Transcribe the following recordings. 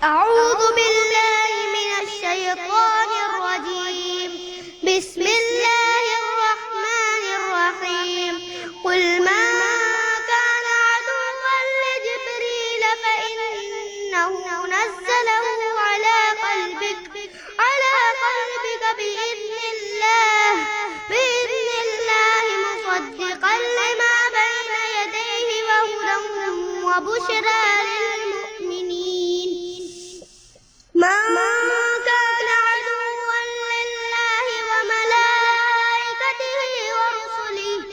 أعوذ بالله من الشيطان الرجيم. بسم الله الرحمن الرحيم. قل من كان عدوا لجبريل فإنه نزله على قلبك بإذن الله مصدقا لما بين يديه وهدى وبشرى للمؤمنين. من كان عدوا لله وملائكته ورسله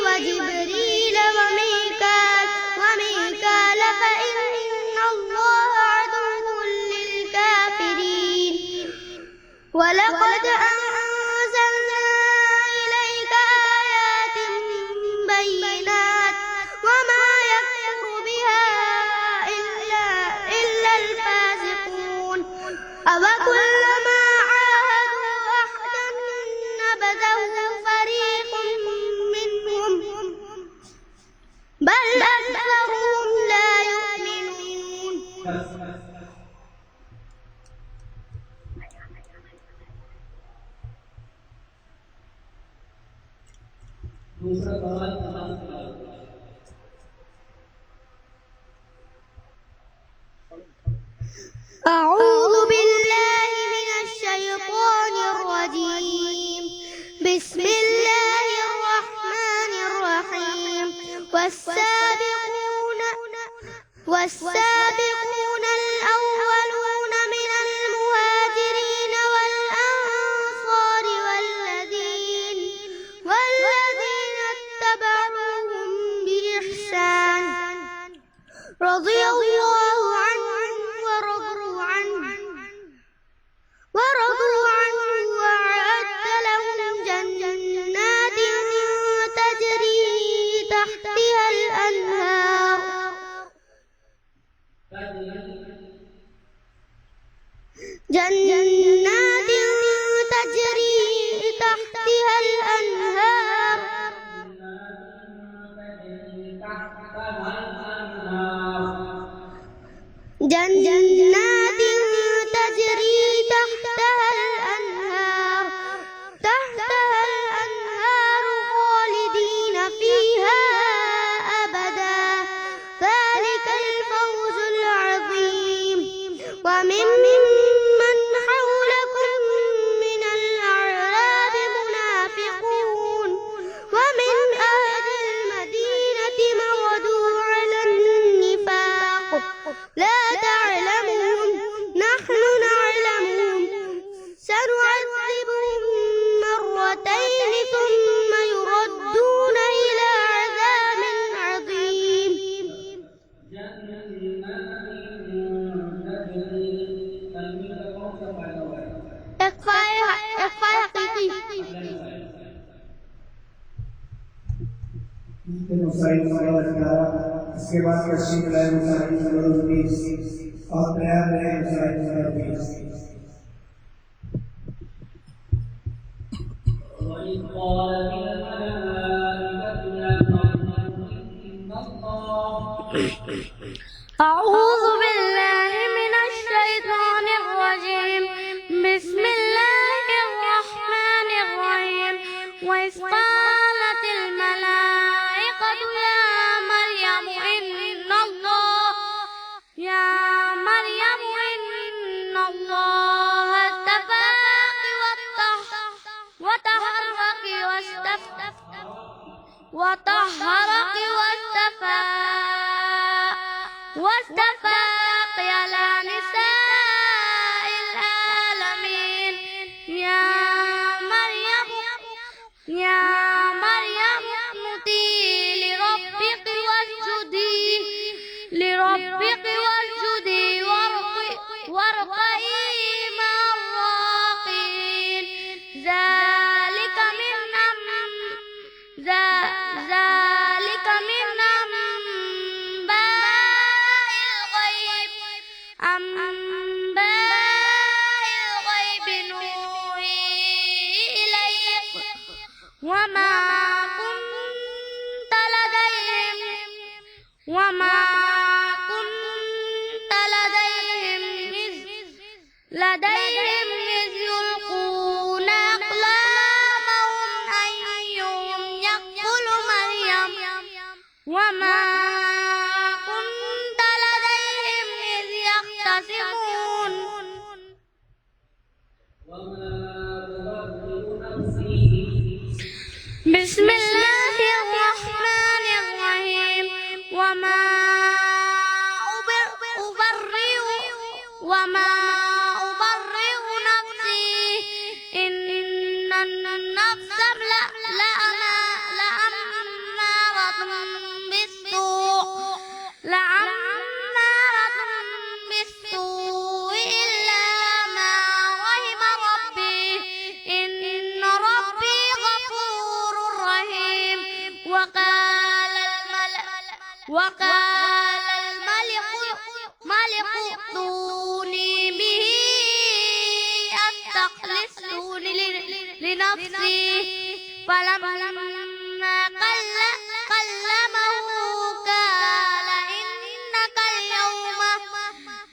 وجبريل وميكال فإن الله عدو للكافرين. ولقد أنزلنا إليك آيات بينات وما يكفر بها إلا الفاسقون. أفكلما عاهدوا عهدا نبذه فريق منهم بل أكثرهم لا يؤمنون. أعوذ بالله من الشيطان الرجيم. بسم الله الرحمن الرحيم. والسابقون الأولون من المهاجرين والأنصار والذين اتبعوهم بإحسان رضي الله عنهم ورضوا عنه وأعد لهم جنات تجري تحتها الأنهار جنات تجري تحتها الأنهار خالدين فيها أبدا. ذلك الفوز العظيم. وممن حولكم من الأعراب منافقون ومن أهل المدينة مردوا على النفاق لا تعلمهم نحن نعلمهم سنعذبهم مرتين ثم يردون إلى عذاب عظيم. इसके बाद कश्मीर और तैयार रहे أعوذ بالله من الشيطان الرجيم. بسم الله الرحمن الرحيم. وإذ قالت الملائكة يا مريم إن الله اصطفاك وطهرك واصطفاك على نساء العالمين. يا مريم اقنتي لربك واسجدي واركعي مع الراكعين. ذلك من أنباء الغيب نوحي إليك وما كنت لديهم لديهم إذ يلقون أقلامهم أيهم يكفل مريم وما كنت لديهم إذ يختصمون بسم الله الرحمن الرحيم وما أبرئ نفسي إن النفس لأمارة بالسوء إلا ما رحم ربي إن ربي غفور رحيم وقال الملك ائتوني به أستخلصه لنفسي فلما كلمه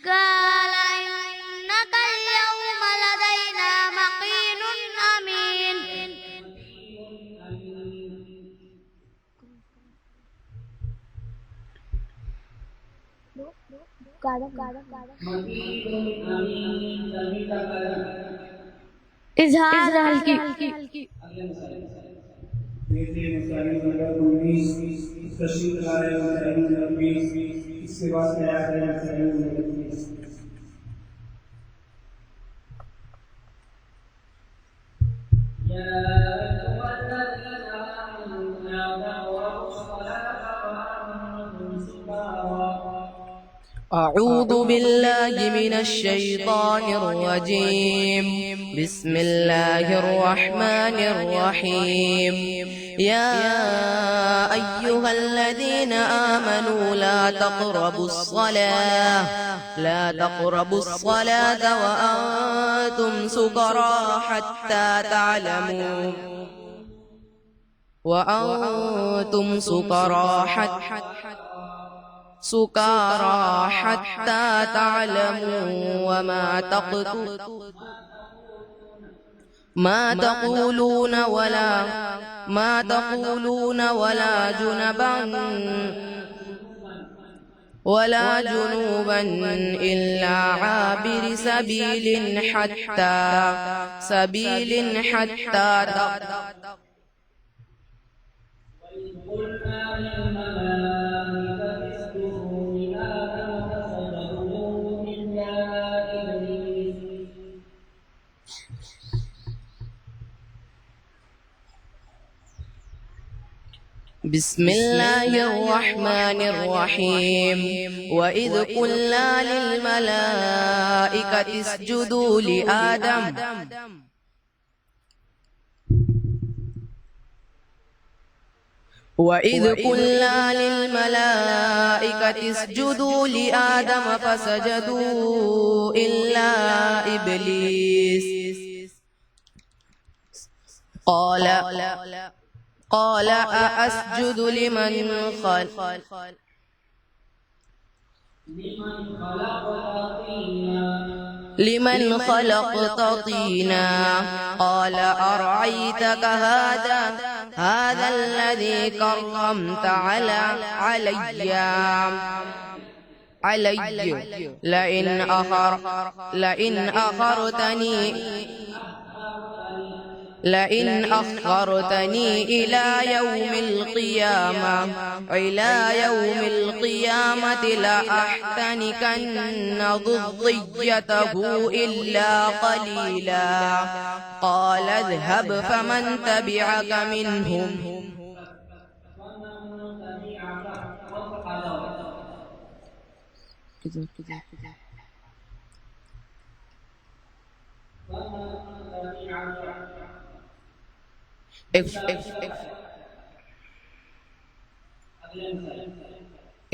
قال إنك اليوم لدينا مكين أمين إظهار हल्की देखते मसाइल नंबर 19 तशरीफ लाए मसाइल नंबर 20 इसके बाद तैयार करें मसाइल नंबर 30 أعوذ بالله من الشيطان الرجيم بسم الله الرحمن الرحيم يا أيها الذين آمنوا لا تقربوا الصلاة وأنتم سكارى حتى تعلموا ما تقولون ولا جنبا إلا عابر سبيل حتى بسم الله الرحمن الرحيم وإذ قلنا للملائكة اسجدوا لآدم فسجدوا إلا إبليس قال أأسجد لمن خلقت طينا قال أرأيتك هذا الذي كرمت علي لئن أخرتني إلى يوم القيامة لأحتنكن ذريته إلا قليلا قال اذهب فمن تبعك منهم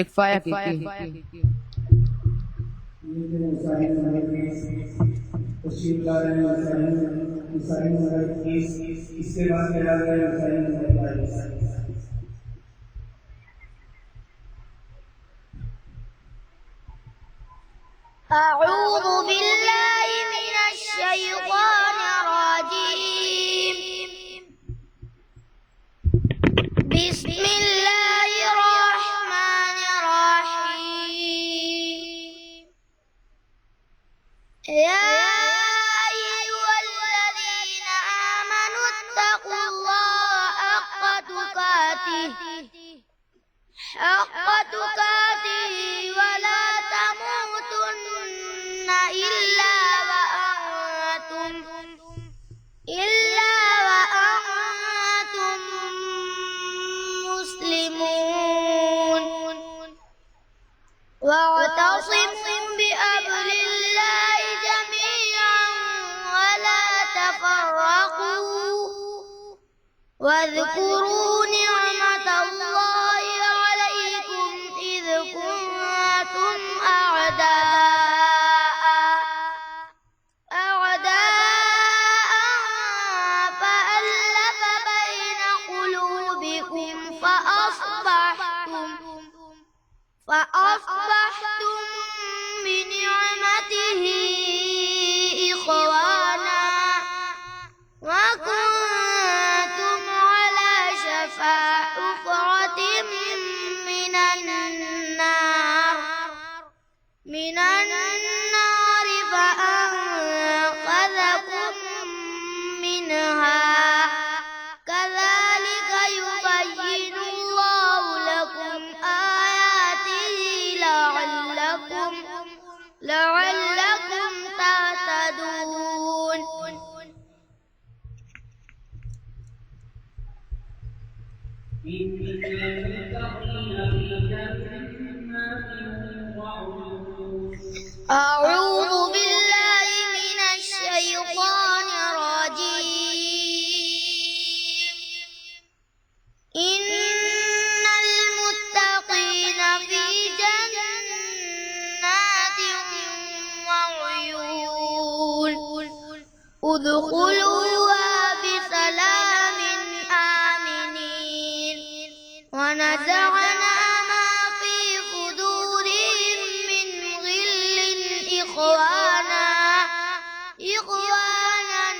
إكفاية तशरीफ ला रहे हैं मसाइल नंबर 20 इसके बाद तैयार करें मसाइल नंबर 22 أعوذ بالله من يا أيها الذين آمنوا اتقوا الله حق تقاته ولا تموتن إلا وأنتم مسلمون واعتصموا بحبل الله جميعا ولا تفرقوا واذكروا نعمة الله عليكم إذ كنتم أعداء فألف بين قلوبكم فأصبحتم بنعمته إخوانا وكنتم على شفا حفرة من النار فأنقذكم منها كذلك يبين الله لكم آياته لعلكم تهتدون. إن المتقين في جنات وعيون. أعوذ بالله من الشيطان الرجيم. إن المتقين في جنات وعيون ادخلوها بسلام آمنين ونزعنا ما في صدورهم من غل إخوانا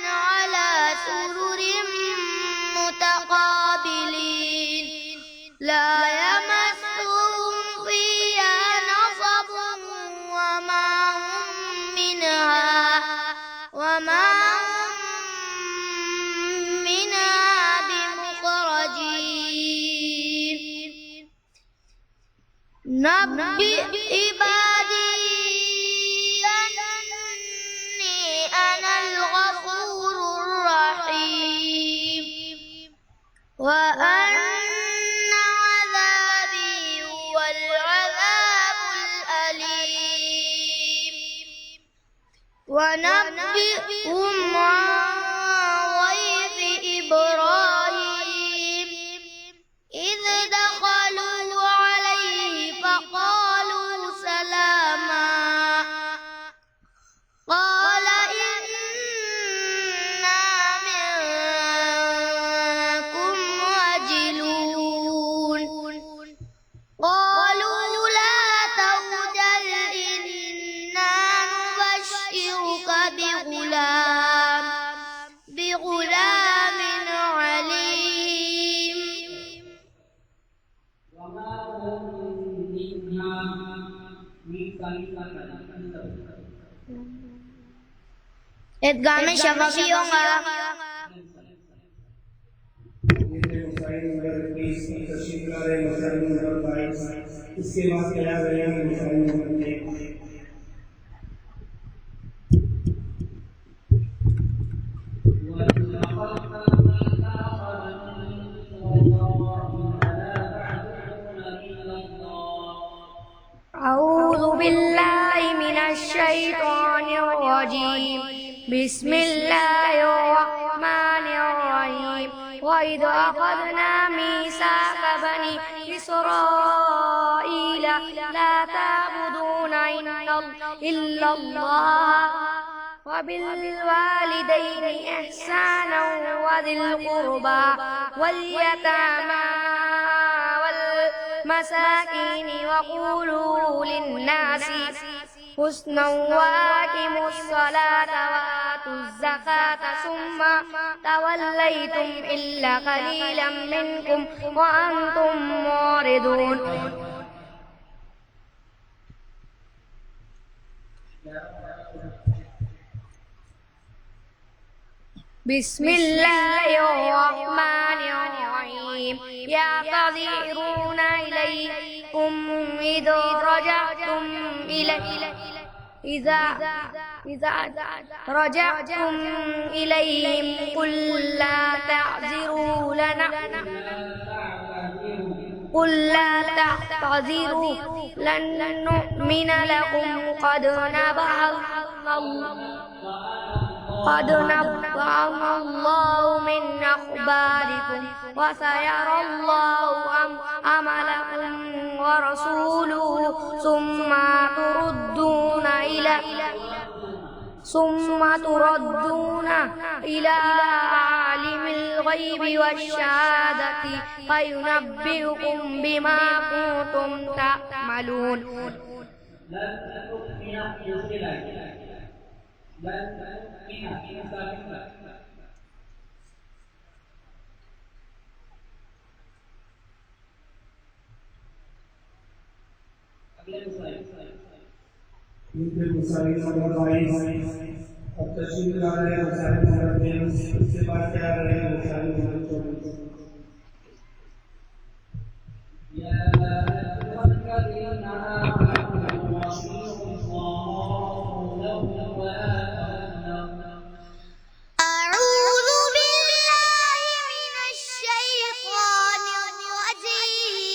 على سرر متقابلين لا يمسهم فيها نصب وما هم منها بمخرجين. نبئ عبادي أني أنا الغفور الرحيم وأن عذابي هو العذاب الأليم. ونبئهم عن ضيف إبراهيم إذ دخلوا عليه فقالوا سلاما قال إنا منكم وجلون قالوا لا توجل إنا نبشرك بغلام عليم. وما هم منها ادغام में शफाफी होगा. इसके बाद क्या करेंगे? أعوذ بالله من الشيطان الرجيم. بسم الله الرحمن الرحيم. وإذ أخذنا ميثاق بني إسرائيل لا تعبدون إلا الله وبالوالدين إحسانا وذي القربى واليتامى والمساكين وقولوا للناس حسنا وأقيموا الصلاة وآتوا الزكاة ثم توليتم إلا قليلا منكم وأنتم معرضون. بسم الله الرحمن الرحيم يعتذرون إليكم إذا رجعتم إليهم قل لا تعتذروا لن نؤمن لكم قد نبأنا الله من أخباركم وسيرى الله عملكم ورسوله ثم تردون إلى عالم الغيب والشهادة فينبئكم بما كنتم تعملون. अब तशरीफ ला रहे हैं मसाइल नंबर 23 उसके बाद क्या रहे हैं मसाइल नंबर 24 या अय्युहल्लज़ीना आमनू अतिऊल्लाह व أعوذ بالله من الشيطان الرجيم.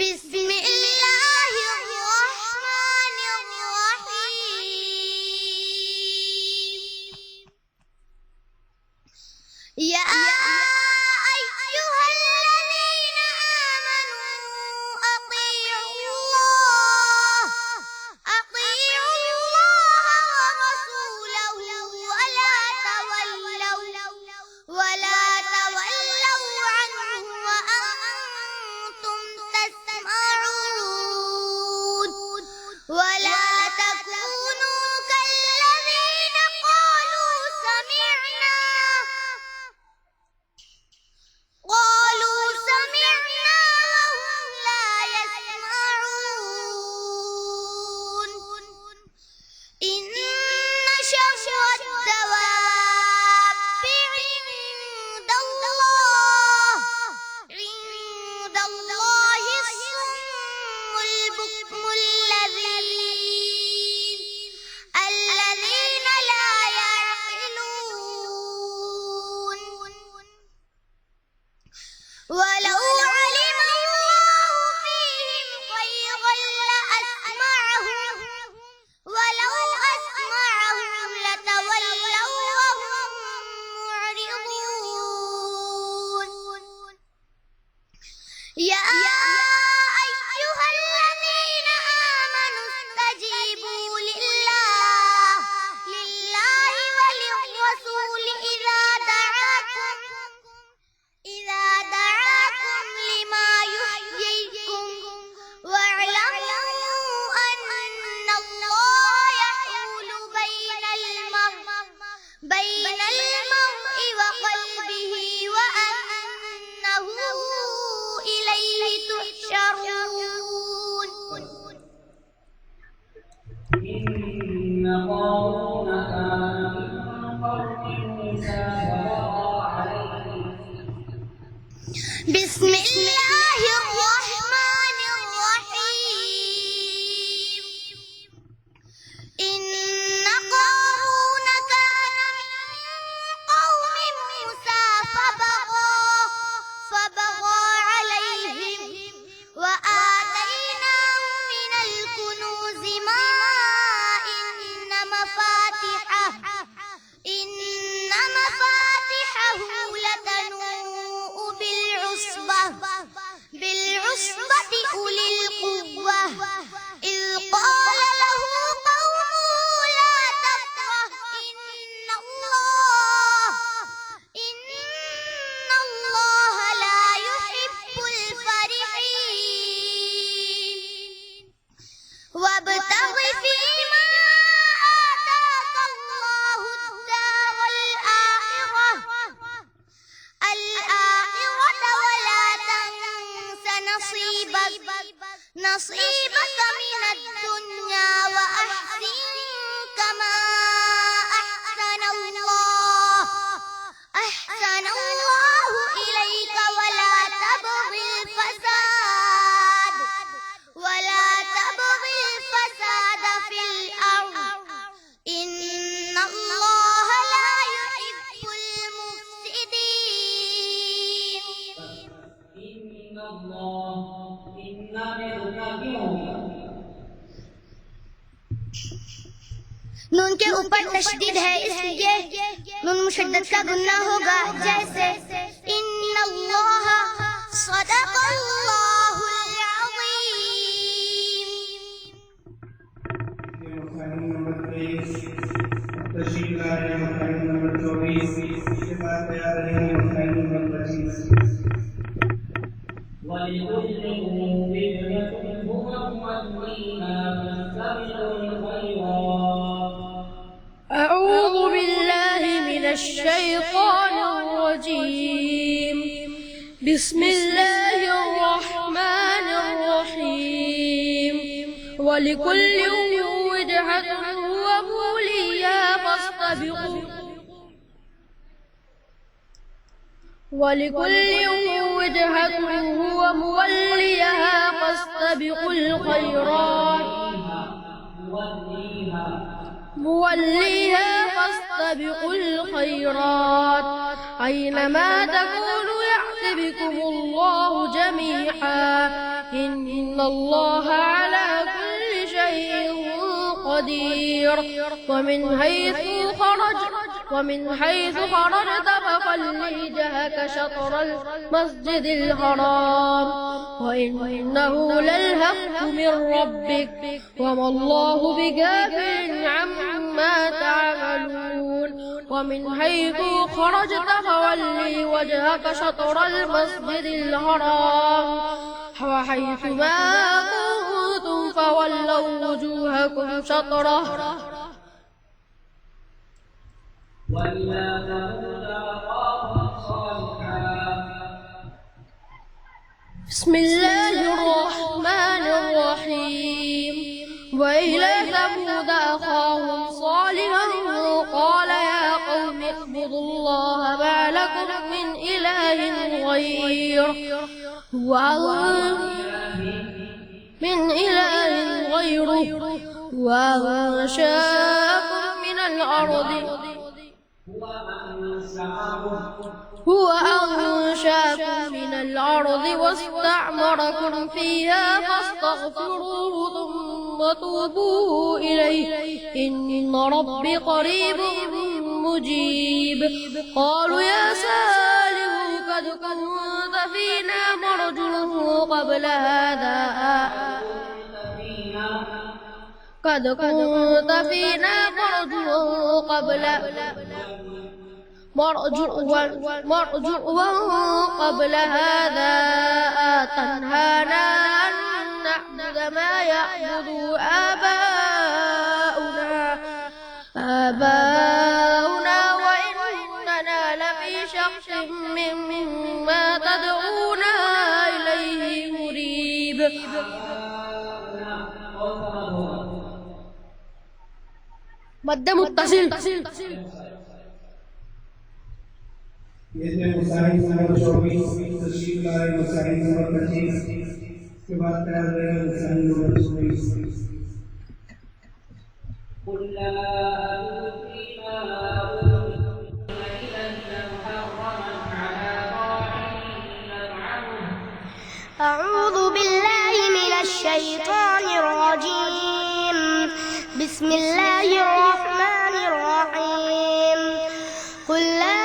بسم الله الرحمن الرحيم. يا أيها الذين آمنوا أطيعوا الله ورسوله ولا تولوا عنه وأنتم تسمعون. ولا تكونوا كالذين قالوا سمعنا وهم لا يسمعون. إن شر الدواب عند الله الصم البكم الذين لا يعقلون. ولو علم الله فيهم خيرا أسمعهم لتولوا وهم معرضون. يا أيها الذين آمنوا استجيبوا لله وللرسول إذا دعاكم لما يحييكم واعلموا أن الله يحول بين المرء وقلبه وأنه إليه تحشرون. إن قارون كان من قوم موسى فبغى عليهم. بسم الله الرحمن الرحيم. إن قارون كان من قوم موسى فبغى عليهم وآتيناه من الكنوز ما إن مفاتحه لتنوء بالعصبة أولي القوة إذ قال له قومه لا تفرح إن الله لا يحب الفرحين. وابتغ فيما آتاك الله الدار الآخرة ولا تنس نصيبك من الدنيا وأحسن كما नून के ऊपर तशदीद है इसलिए नून मुशद्दद का गुन्ना होगा जैसे इन्नल्लाह सदक़ल्लाहुल अज़ीम। नंबर 23 तशरीफ ला रहे हैं मकान नंबर 24 इसके बाद तैयार रहेंगे मकान नंबर 25। أعوذ بالله من الشيطان الرجيم. بسم الله الرحمن الرحيم. ولكل وجهة هو موليها فاستبقوا الخيرات أينما تكونوا يأت بكم الله جميعا إن الله على كل شيء قدير. ومن حيث خرجت فول وجهك شطر المسجد الحرام وإنه للحق من ربك وما الله بغافل عما تعملون. ومن حيث خرجت فول وجهك شطر المسجد الحرام وحيث ما كنتم فولوا وجوهكم شطره بسم الله الرحمن الرحيم. وإلى ثمود أخاهم صالحا قال يا قوم اعبدوا الله ما لكم من إله غيره هو أنشأكم من الأرض واستعمركم فيها فاستغفروه ثم توبوا إليه إن ربي قريب مجيب. قالوا يا صالح قد كنت فينا مرجوه قبل هذا أتنهانا أن نعبد ما يعبد آباؤنا وإننا لفي شك مما تدعونا إليه مريب. مد متصل. ये थे मुसाहिब नंबर 24 तशरीफ ला रहे मुसाहिब नंबर 25 के बाद तैयार रहेगा मुसाहिब नंबर 24। أعوذ بالله من الشيطان الرجيم. بسم الله الرحمن الرحيم. قل لا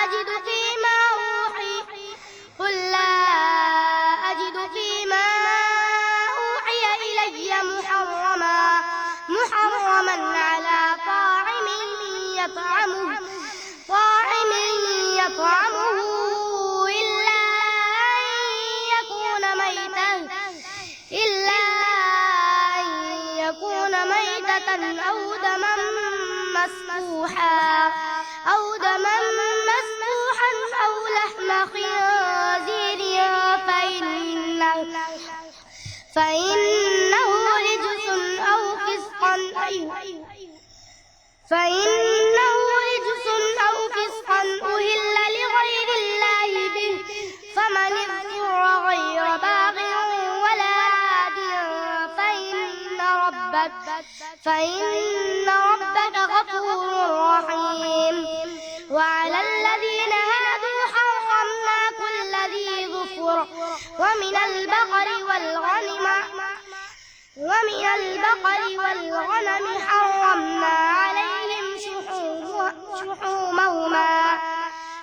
أجد فيما أوحي إلي محرما على طاعم يطعمه إلا أن يكون ميتة أو دما مسفوحا أو لحم خنزير فإنه رجس أو فسقا أهل لغير الله به فمن اضطر غير باغ ولا عاد فإن ربك غفور رحيم. وعلى الذين هادوا حرمنا كل ذي ظفر ومن البقر والغنم ومن البقر والغنم حرمنا عليهم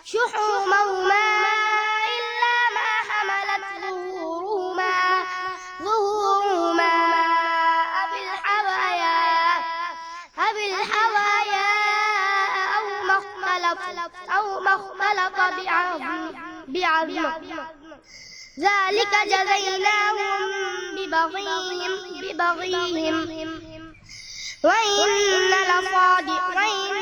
شحومهما إلا ما حملت ظهورهما أو الحوايا أو ما اختلط بعظم ذلك جزيناهم ببغيهم وإنا لصادقون.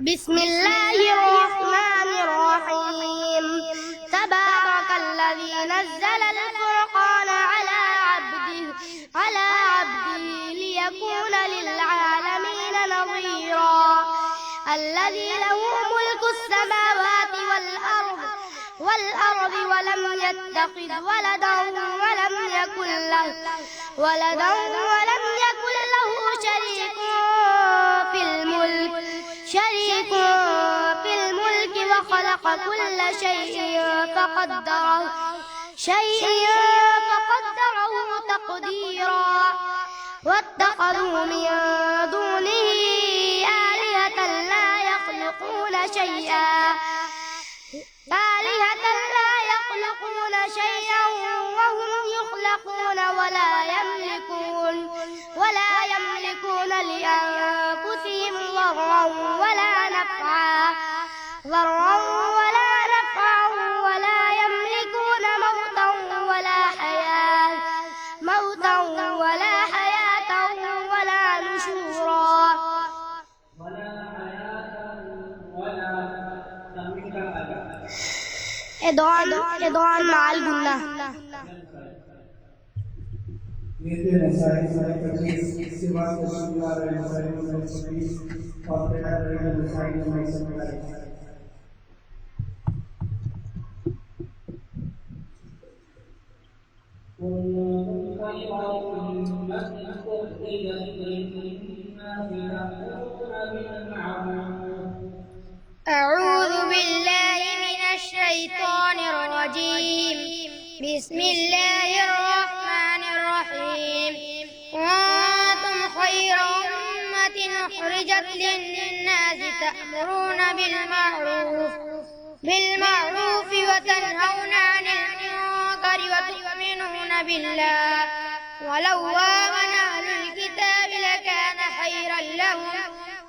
بسم الله الرحمن الرحيم. تبارك الذي نزل الفرقان على عبده ليكون للعالمين نظيرا. الذي له ملك السماوات والأرض ولم يتخذ ولدا ولم يكن له شريك في الملك وخلق كل شيء فقدره تقديرا. واتخذوا من دونه آلهة لا يخلقون شيئا وهم يخلقون ولا يملكون لأنفسهم ضرا ولا نفعا ولا يملكون موتا ولا حياة ولا نشورا. إضغام مع الجنة. Niente Masai Masai Kachis, Siva Kashmir Masai Masai Kachis, और तेरा तेरा Masai Masai Kachis. أعوذ بالله من الشيطان الرجيم. بسم الله الرحمن الرحيم. كنتم خير أمة أخرجت للناس تأمرون بالمعروف وتنهون عن المنكر وتؤمنون بالله ولو آمن أهل الكتاب لكان خيرا لهم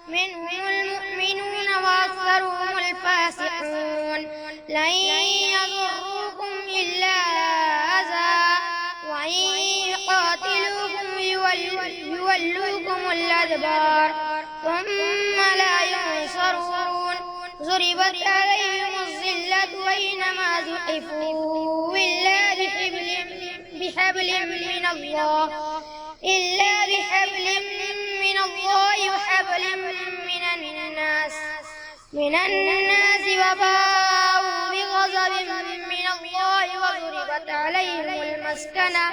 منهم المؤمنون وأكثرهم الفاسقون. لن يضروكم إلا أذى وإن يقاتلوكم يولوكم الأدبار ثم لا ينصرون. ضربت عليهم الذلة أينما ثقفوا إلا بحبل من الله وحبل من الناس وباءوا بغضب من الله وضربت عليهم المسكنة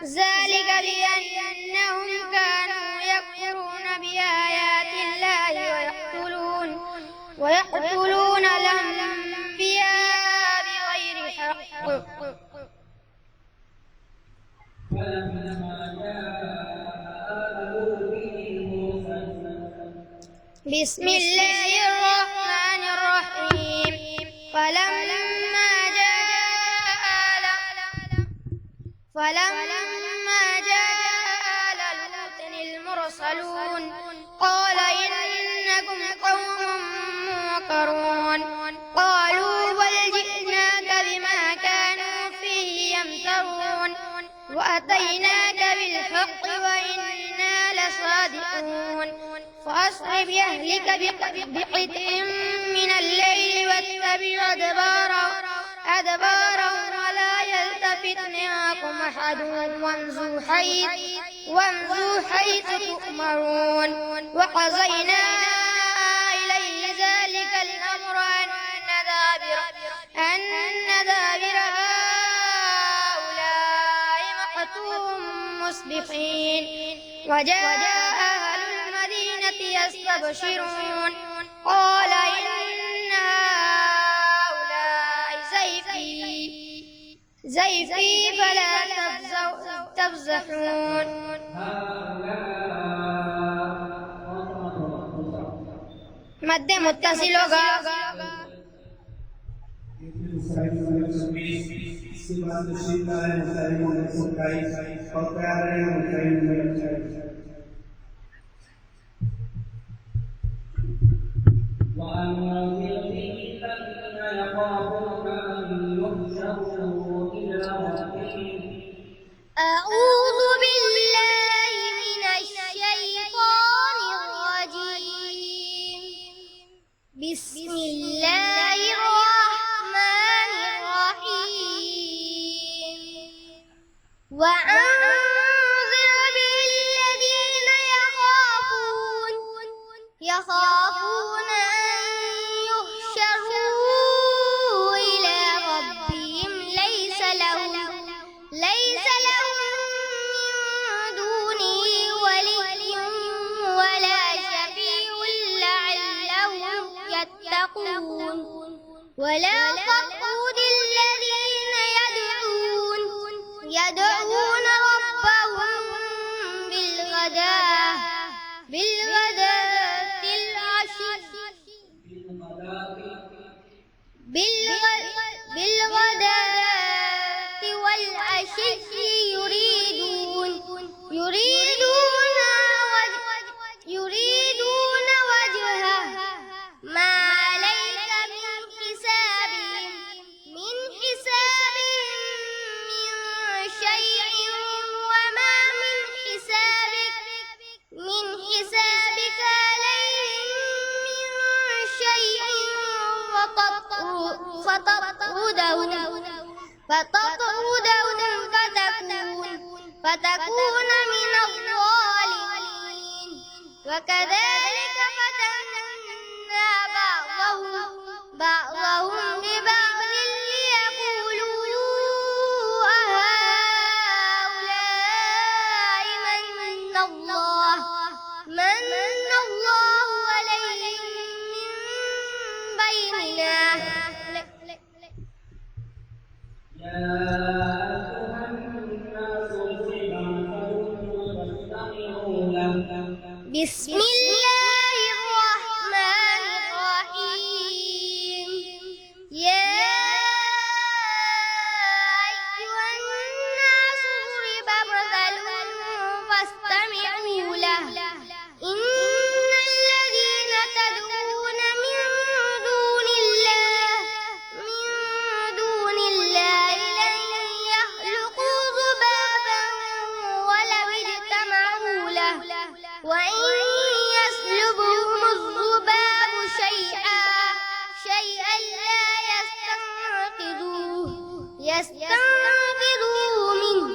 ذلك بأنهم كانوا يكفرون بآيات الله ويقتلون الأنبياء بغير حق. بسم الله الرحمن الرحيم. فلما جاء آل لوط المرسلون قال إنكم قوم منكرون. قالوا بل جئناك بما كانوا فيه يمترون وأتيناك بالحق وإنا لصادقون. فأسر بأهلك بقطع من الليل واتبع أدبارهم ولا يلتفت منكم أحد وامضوا حيث تؤمرون. وقضينا إليه ذلك الأمر أن دابر هؤلاء مقطوع مصبحين. وجاء أهل المدينة يستبشرون قال إن هؤلاء زيفي فلا تفزحون. मध्य मुत्तसिल होगा. इसके बाद तशरीफ लाए मसाइल नंबर 27 और तैयार रहे मसाइल नंबर 28. وأنذر به الذين يخافون أن يحشروا إلى ربهم. أعوذ بالله من الشيطان الرجيم. بسم الله الرحمن الرحيم. وأنذر به الذين يخافون أن يحشروا إلى ربهم ليس لهم من دونه ولي ولا شفيع لعلهم يتقون. ولا تطرد الذين يدعون ربهم بالغداة والعشي يريدون وجهه ما عليك من حسابهم من شيء وما من حسابك عليهم من شيء فتطردهم فتكون من الظالمين. وكذلك فتنا بعضهم ببعض ليقولوا أهؤلاء من الله عليهم من بيننا. بسم الله الرحمن الرحيم. يا أيها الناس ضرب مثل فاستمعوا له. إن الذين تدعون من دون الله لن يخلقوا ذبابا ولو اجتمعوا له. وإن يسلبهم الذباب شيئا لا يستنقذوه منه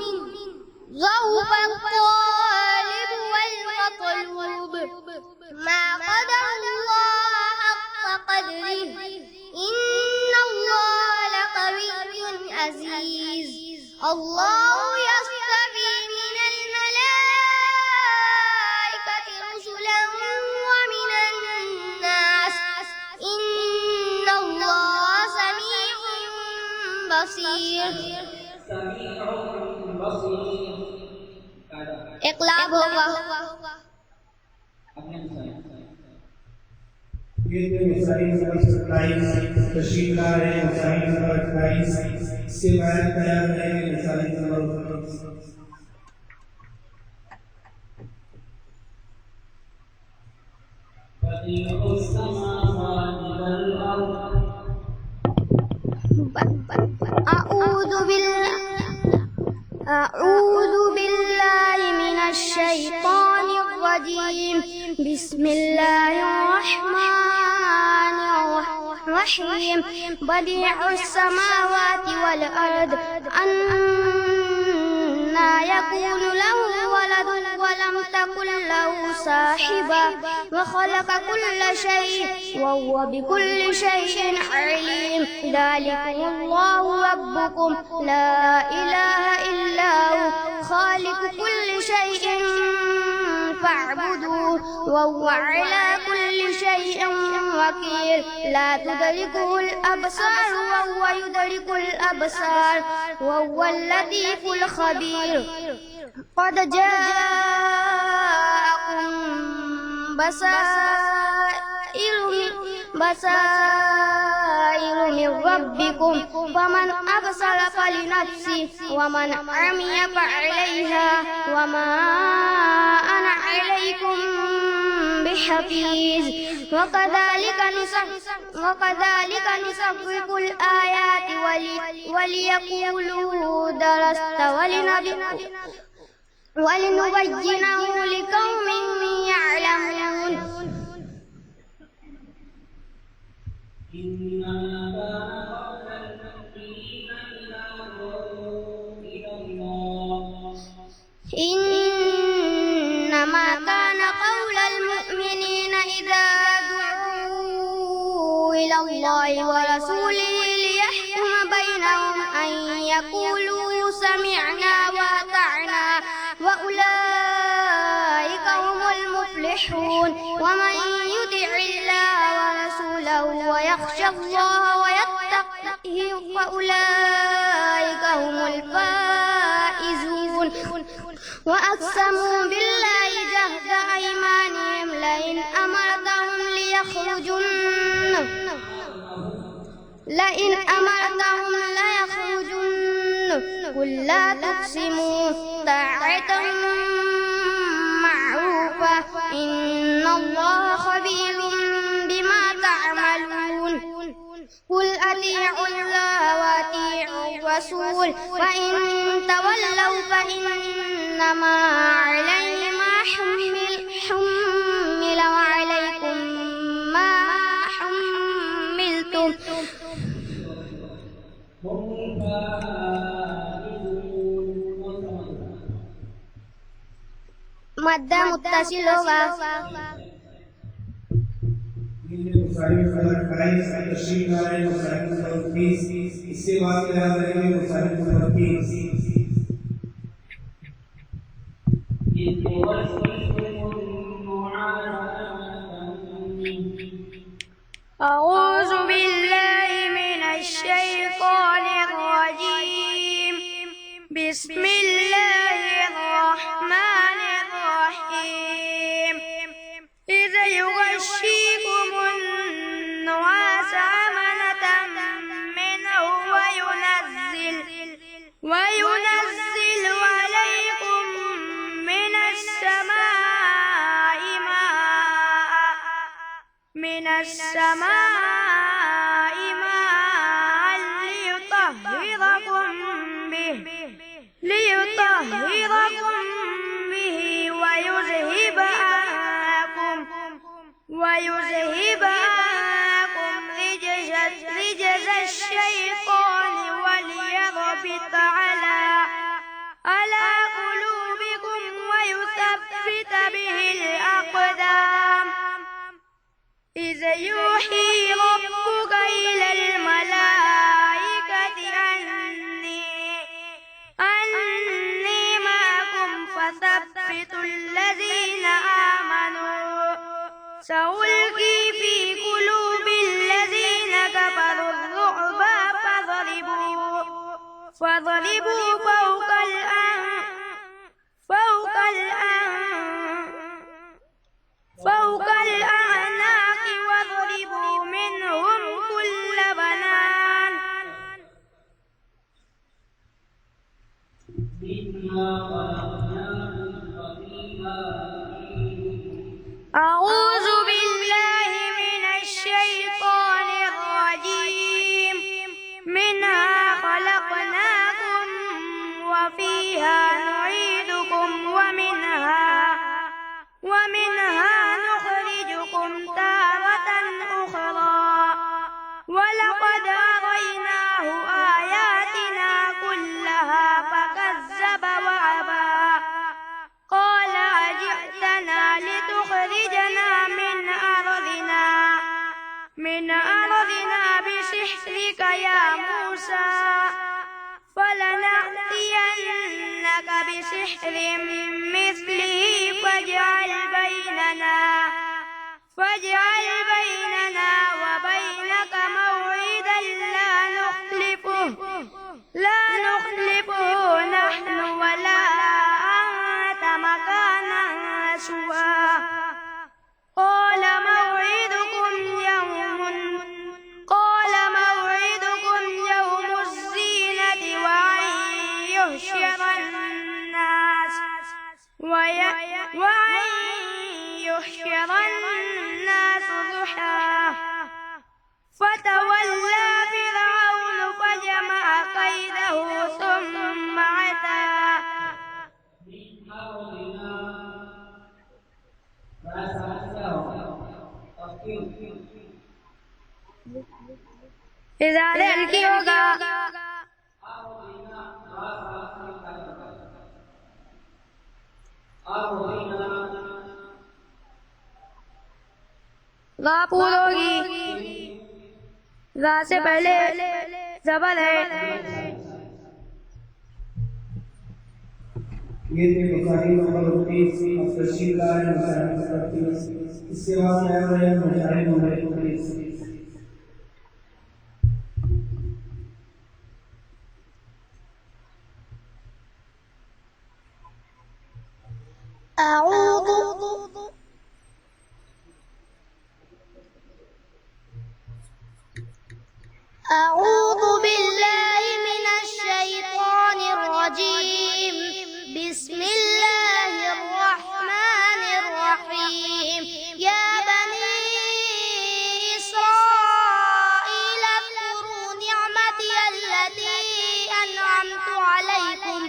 ضعف الطالب والمطلوب. ما قدر الله حق قدره إن الله لقوي عزيز. الله يصطفي من الملائكة رسلا ومن الناس إن الله سميع بصير. इक़लाब होगा. ये थे मसाइल नंबर 27 तशरीफ ला रहे मसाइल नंबर 28 इसके बाद तैयार रहे मसाइल नंबर 29. بديع السماوات والأرض. أعوذ بالله من الشيطان الرجيم. بسم الله الرحمن الرحيم. بديع السماوات والأرض أنى يكون له ولد ولم تكن له صاحبة وخلق كل شيء وهو بكل شيء عليم. ذلكم الله ربكم لا إله إلا هو خالق كل شيء فاعبدوه وهو على كل شيء وكيل لا تدركه الأبصار وهو يدرك الأبصار وهو اللطيف الخبير قد جاءكم بصائر من ربكم فمن أبصر فلنفسه ومن عمي فعليها وما أنا عليكم بحفيظ وكذلك نصرف الآيات وليقولوا درست ولنبينه لقوم يعلمون إنما كان قول المؤمنين إذا دعوا إلى الله ورسوله ليحكم بينهم أن يقولوا سمعنا وأطعنا وأولئك هم المفلحون ومن يطع الله ورسوله ويخشى الله ويتقه فأولئك هم الفائزون وأقسموا بالله جهد أيمانهم لئن أمرتهم ليخرجن قل لا تقسموا طاعة معروفة إن الله خبير بما تعملون قل أطيعوا الله وأطيعوا الرسول فإن تولوا فإنما عليه ما حمل وعليكم ما حملتم مد متصل होगा इससे बात याद रहेंगे मुसारिफ नंबर 30 أعوذ بالله من الشيطان الرجيم بسم الله الرحمن الرحيم إذ يغشيكم النعاس أمنة منه وينزل عليكم من السماء ليطهركم به ويذهب عنكم رجز الشيطان وليربط على قلوبكم ويثبت به الأقدام إذ يوحي ربك إلى الملائكة أني معكم فثبتوا الذين آمنوا سألقي في قلوب الذين كفروا الرعب فاضربوا فوق الأعناق واضربوا منهم كل بنان أعوذ بالله من الشيطان الرجيم منها خلقناكم وفيها نعيدكم ومنها نخرجكم تارة أخرى ولقد أريناه آياتنا كلها فكذب وأبى قال أجئتنا لتخرجنا من أرضنا بسحرك يا موسى فلنأتينك سحر مثله فاجعل بيننا وبينك موعدا لا نخلفه نحن ولا أنت مكانا سوى قال موعدكم يوم الزينة وأن يحشر الناس ضحى فتولى فرعون فجمع كيده ثم عتى إذا للكي होगा गा पूर होगी गा से पहले जबर है ये थे मसाइल नंबर 29 तफसील लाए मसाइल नंबर 30 इसके बाद आया है मसाइल नंबर 29 أعوذ بالله من الشيطان الرجيم بسم الله الرحمن الرحيم يا بني إسرائيل اذكروا نعمتي التي أنعمت عليكم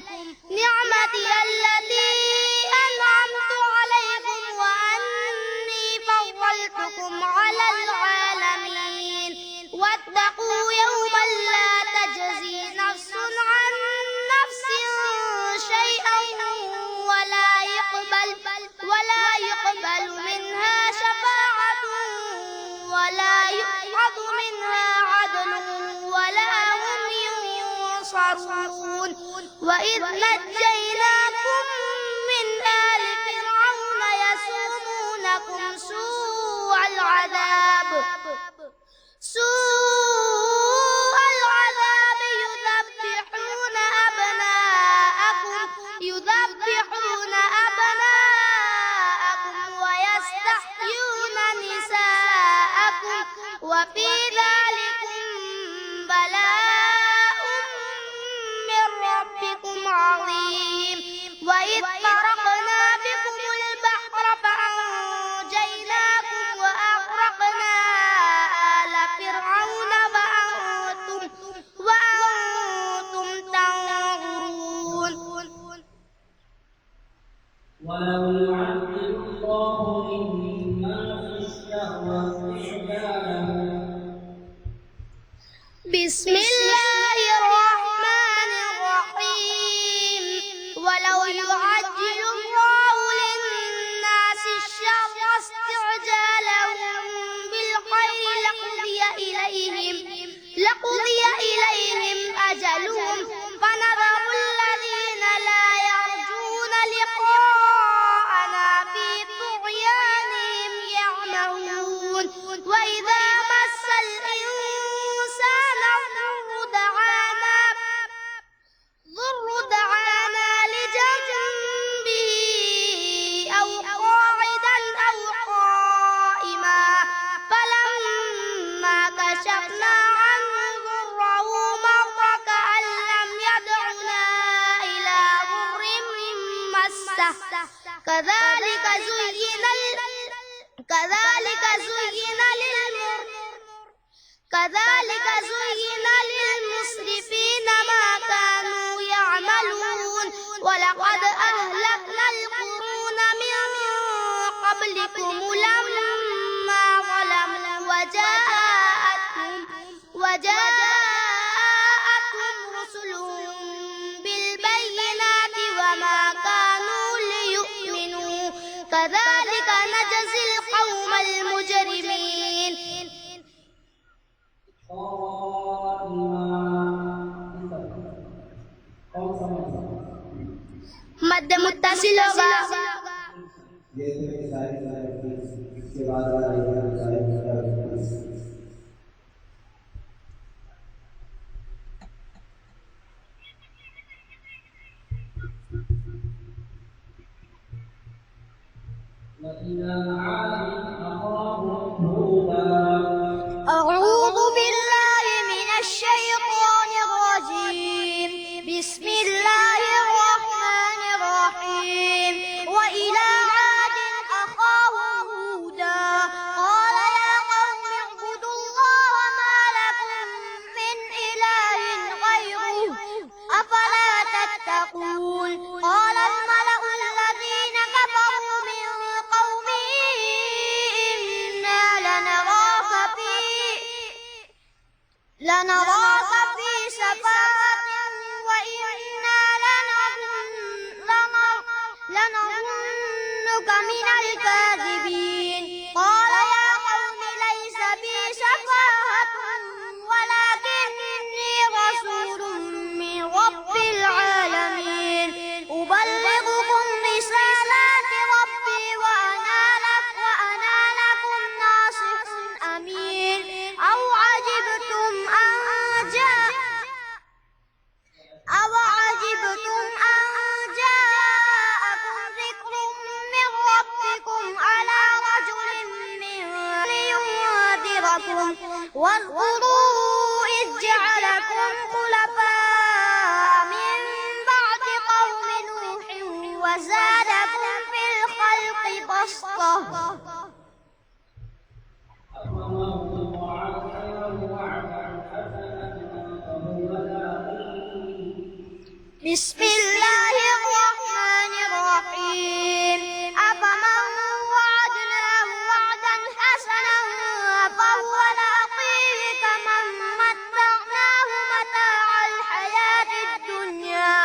وأني فضلتكم على العالمين واتقوا يوما لا تجزي نفس عن نفس شيئا ولا يقبل منها شفاعة ولا يؤخذ منها عدل ولا هم ينصرون وإذ نجيناكم من آل فرعون يسومونكم سوء العذاب يذبحون أبناءكم ويستحيون نساءكم وفي ذلكم بلاء من ربكم عظيم وإذ فرقنا بكم البحر فأنجيناكم وأغرقنا آل فرعون وأنتم تنظرون ولو يعجل الله للناس الشر استعجالهم بسم الله الرحمن الرحيم ولو يعجل الله للناس الشر استعجالهم بالخير لقضي إليهم أجلهم فنذر الذين لا يرجون لقاءنا في طغيانهم يعمهون وإذا مس الإنسان ضر دعانا لجنبه أو قاعدا أو قائما فلما كشفنا عنه ضره مر كأن لم يدعنا إلى ضر مسه كذلك زين للمسرفين ما كانوا يعملون ولقد أهلكنا القرون من قبلكم لما ظلموا وجاءتهم رسلهم بالبينات وما كانوا ليؤمنوا كذلك نجزي القوم المجرمين मध्य मुत्तसिल होगा। ये थे सारी इसके बाद सारी أعوذ بالله من الشيطان الرجيم. بسم الله الرحمن الرحيم. وإلى عاد أخاهم هودا قال يا قوم اعبدوا الله ما لكم من إله غيره أفلا تتقون. قال الملأ الذين كفروا من قومه إنا لنراك في سفاهة وإنا لنظنك من الكاذبين. قال يا قوم ليس بي سفاهة ولكني رسول من رب العالمين أبلغكم رسالات ربي وأنا لكم ناصح أمين. أو عجبتم أن جاءكم ذكر من ربكم على رجل منكم لينذركم. واذكروا إذ جعلكم خلفاء من بعد قوم نوح وزادكم في الخلق بسطة. بسم الله الرحمن الرحيم. أفمن وعدناه وعدا حسنا فهو لاقيه كمن متعناه متاع الحياة الدنيا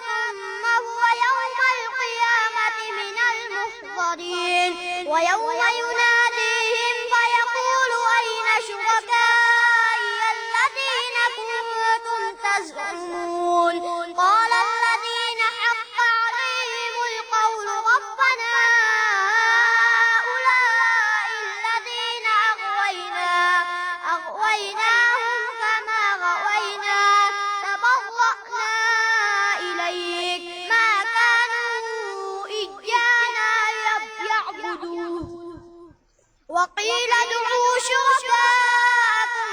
ثم هو يوم القيامة من المحضرين. ويوم يناديهم فيقول أين شركائي الذين كنتم تزعمون. قال الذين حق عليهم القول ربنا هؤلاء الذين أغويناهم كما غوينا تبرأنا إليك ما كانوا إيانا يعبدون. وقيل ادعوا شركاءكم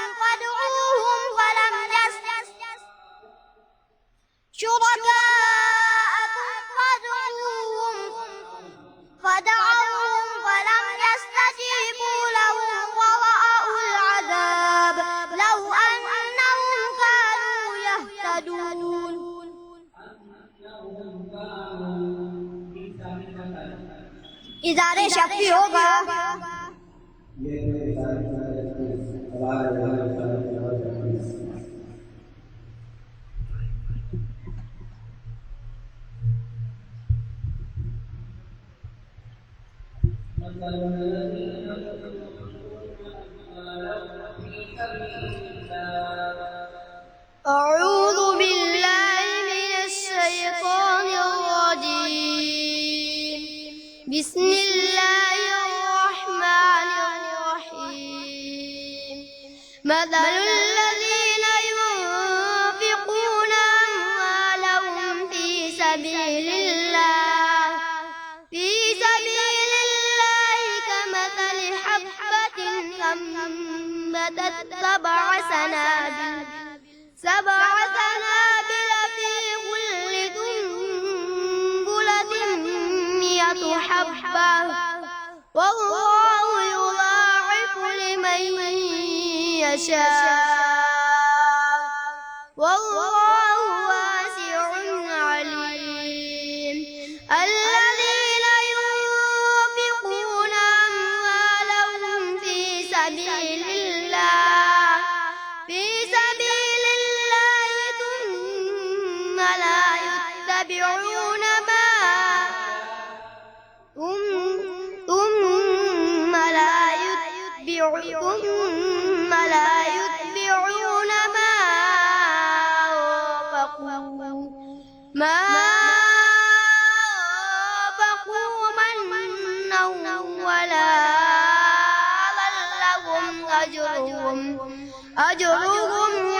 فدعوهم فلم يستجيبوا لهم ورأوا العذاب لو أنهم كانوا يهتدون. इज़ारे शक्ति होगा। ये थे सारी أعوذ بالله من الشيطان الرجيم. بسم الله الرحمن الرحيم. مثل الذين ينفقون أموالهم في سبيل الله كمثل حبة أنبتت سبع سنابل في كل سنبلة 100 حبة والله يضاعف لمن يشاء والله واسع عليم. الذين ينفقون أموالهم في سبيل الله ثم لا يتبعون ما أنفقوا أجرهم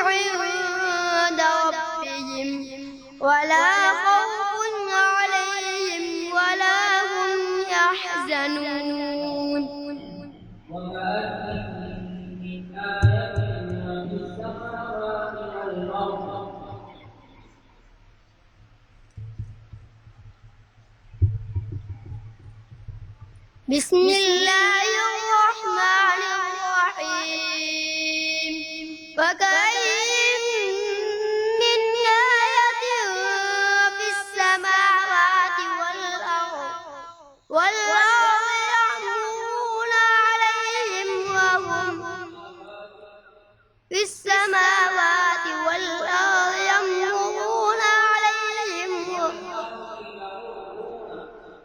عند ربهم ولا خوف عليهم ولا هم يحزنون بسم الله الرحمن الرحيم وكأين من آية في السماوات والأرض يعمرون عليهم وهم في السماوات والأرض يمرون عليهم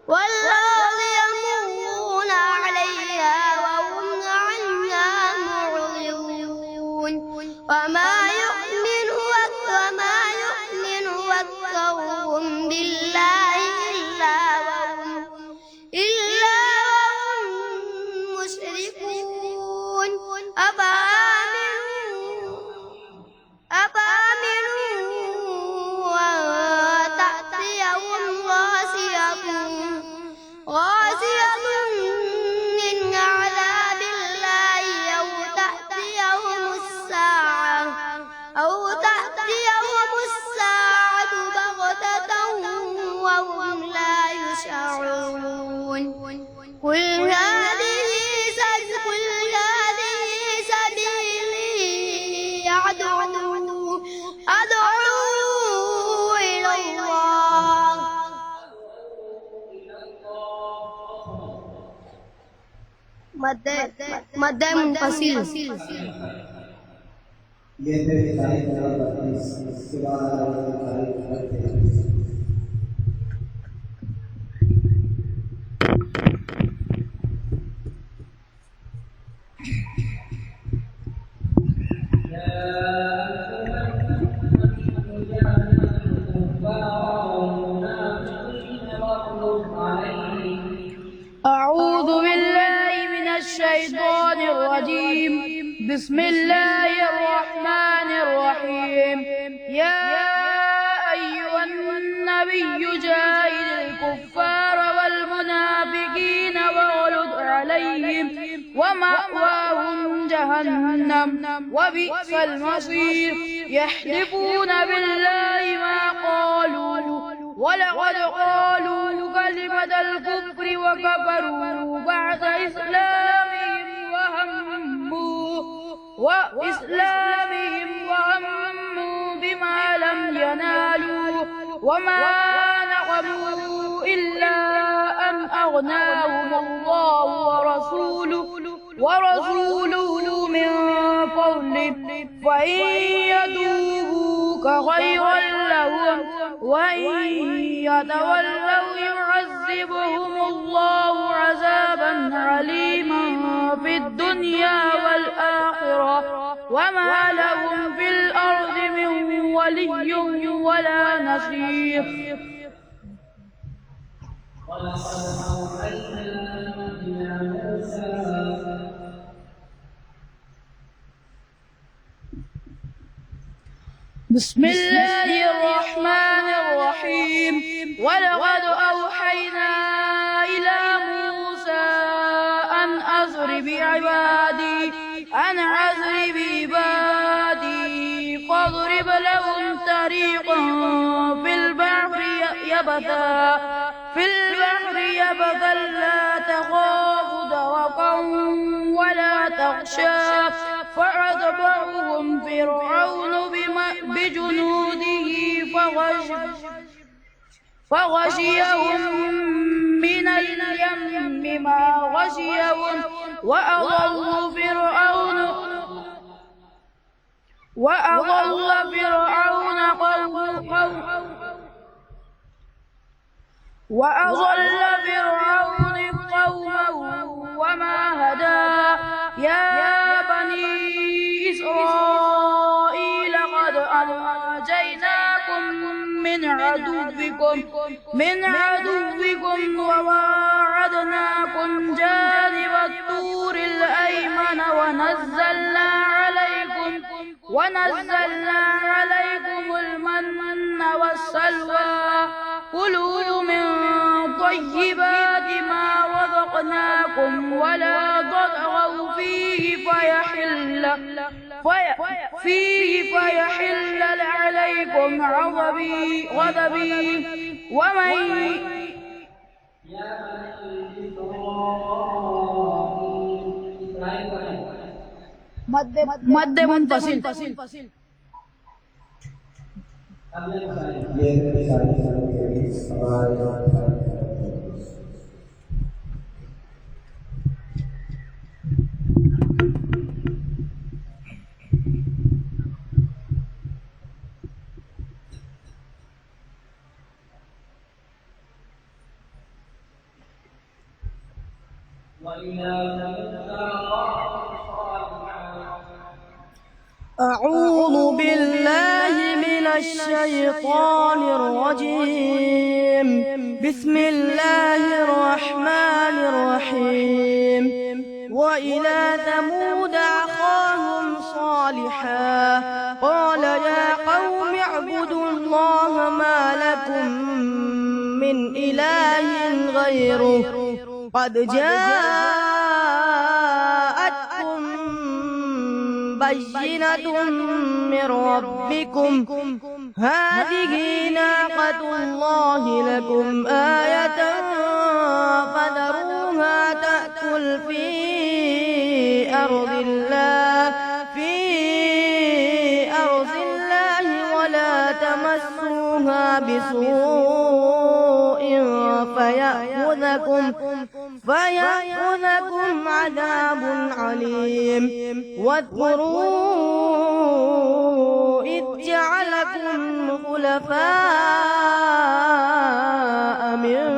والأرض يمرون عليها وهم عنها معرضون وما يؤمن أكثرهم بالله إلا وهم مشركون أفأمنوا أن تأتيهم غاشية من عذاب الله أو تأتيهم الساعة بغتة وهم لا يشعرون قل هذه سبيلي أدعو إلى الله مد منفصل ये थे साहिब नंबर 32 इसके बाद साहिब नंबर 33 أعوذ بالله من الشيطان الرجيم بسم الله الرحمن الرحيم يا أيها النبي جاهد الكفار والمنافقين واغلظ عليهم ومأواهم جهنم وبئس المصير يحلفون بالله ما قالوا ولقد قالوا كلمة الكفر وكفروا بعد إسلامهم وهموا بما لم ينالوا وما نقموا إلا أن أغناهم الله ورسوله من فضله فإن يتوبوا خيرا لهم وإن يتولوا يعذبهم الله عذابا عليما في الدنيا والآخرة وما لهم في الأرض من ولي ولا نصير بسم الله الرحمن الرحيم ولقد أوحينا إلى موسى أن أسر بعبادي فاضرب لهم طريقا في البحر يبسا لا تخاف درقا ولا تخشى فأتبعهم فرعون بجنوده فغشيهم من اليم ما غشيهم وأضل فرعون قومه وما هدى يا بني إسرائيل قد أنجيناكم من عدوكم وواعدناكم جانب الطور الأيمن ونزلنا عليكم المن والسلوى كلوا من طيبات ما رزقناكم ولا تطغوا فيه فيحل عليكم غضبي ومن मध्य मुंतसिल أعوذ بالله من الشيطان الرجيم. بسم الله الرحمن الرحيم. وإلى ثمود أخاهم صالحا قال يا قوم اعبدوا الله ما لكم من إله غيره قد جاءتكم بينة من ربكم هذه ناقة الله لكم آية فذروها تأكل في أرض الله ولا تمسوها بسوء فيأخذكم عذاب عليم. واذكروا إذ جعلكم خلفاء من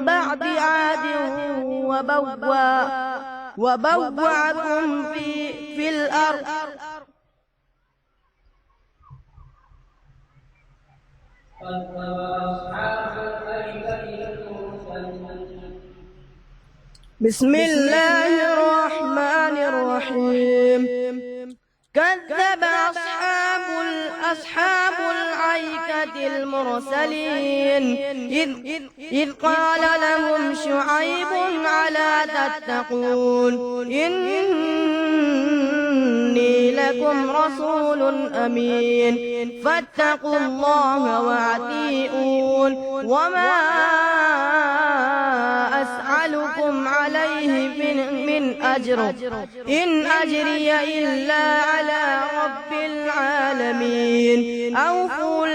بعد عاد وبوأكم في الأرض بسم الله الرحمن الرحيم. كذب أصحاب الأيكة المرسلين إذ قال لهم شعيب ألا تتقون إني لكم رسول أمين فاتقوا الله وأطيعون وما أسألكم عليه من أجر إن أجري إلا على رب العالمين. أوفوا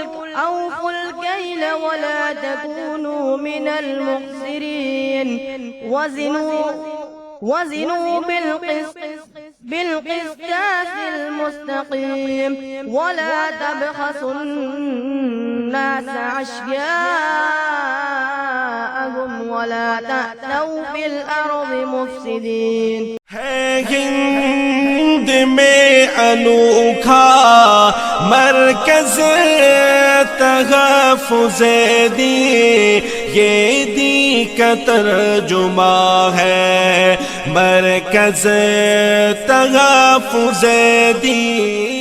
الكيل ولا تكونوا من المخسرين وزنوا بالقسطاس المستقيم ولا تبخسوا الناس أشياءهم ولا تأتوا في الأرض مفسدين. ہے ہند میں انوکھا مرکز تحفظ دین، یہ دین کا ترجمہ ہے مرکز تحفظ دین.